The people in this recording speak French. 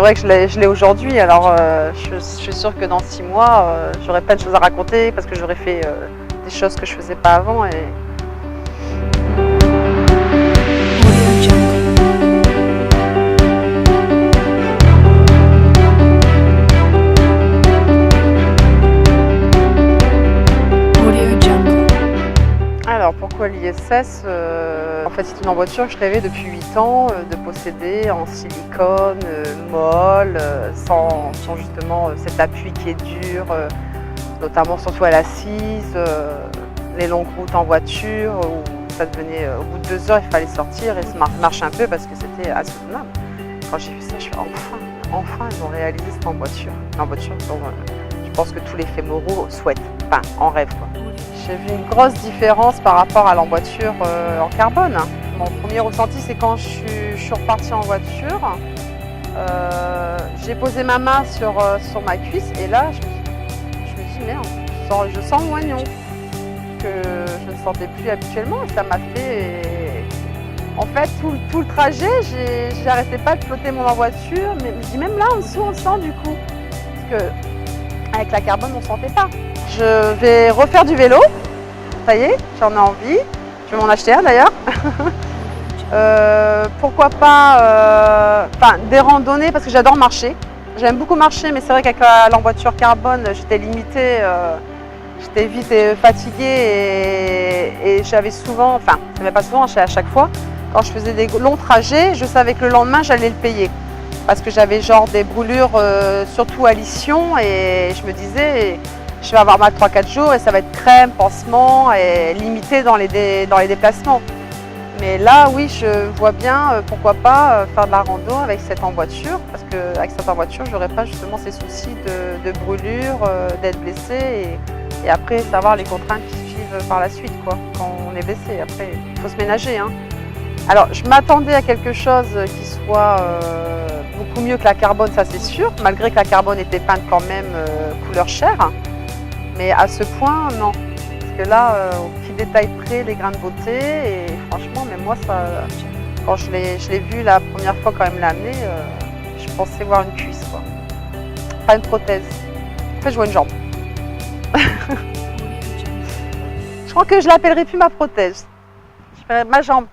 vrai que je l'ai aujourd'hui. Alors, je suis sûre que dans 6 mois, j'aurai plein de choses à raconter parce que j'aurai fait des choses que je faisais pas avant. Et... Alors, pourquoi l'ISS? En fait, c'est une voiture que je rêvais depuis 8 ans de posséder en silicone, molle, sans justement cet appui qui est dur, notamment surtout à l'assise, les longues routes en voiture où ça devenait, au bout de 2 heures, il fallait sortir et se marcher un peu parce que c'était insoutenable. Quand j'ai vu ça, je suis enfin, ils ont réalisé cette en voiture dont je pense que tous les fémoraux souhaitent, enfin, en rêve, quoi. J'ai vu une grosse différence par rapport à l'emboîture en carbone. Mon premier ressenti, c'est quand je suis repartie en voiture. J'ai posé ma main sur ma cuisse et là, je me dis merde, je sens le moignon que je ne sentais plus habituellement. Et ça m'a fait... En fait, tout le trajet, j'arrêtais pas de flotter mon en voiture. Mais je dis même là, en dessous, on sent du coup. Parce que avec la carbone, on ne sentait pas. Je vais refaire du vélo, ça y est, j'en ai envie. Je vais m'en acheter un d'ailleurs. Pourquoi pas des randonnées parce que j'adore marcher. J'aime beaucoup marcher, mais c'est vrai qu'avec l'emboîture carbone, j'étais limitée, j'étais vite fatiguée et j'avais souvent, enfin, c'était pas souvent, à chaque fois, quand je faisais des longs trajets, je savais que le lendemain, j'allais le payer. Parce que j'avais genre des brûlures, surtout à l'ischon, et je me disais, je vais avoir mal 3-4 jours et ça va être crème, pansement et limité dans les déplacements. Mais là, oui, je vois bien, pourquoi pas faire de la rando avec cette emboîture, parce qu'avec cette emboîture, je n'aurais pas justement ces soucis de brûlure, d'être blessée et après savoir les contraintes qui suivent par la suite, quoi, quand on est blessé. Après, il faut se ménager, hein. Alors, je m'attendais à quelque chose qui soit beaucoup mieux que la carbone, ça c'est sûr, malgré que la carbone était peinte quand même couleur chair. Mais à ce point, non. Parce que là, au petit détail près, les grains de beauté, et franchement, même moi, ça, quand je l'ai vu la première fois quand même l'année, je pensais voir une cuisse, quoi. Pas une prothèse. En fait, je vois une jambe. Je crois que je l'appellerai plus ma prothèse. Je ferai ma jambe.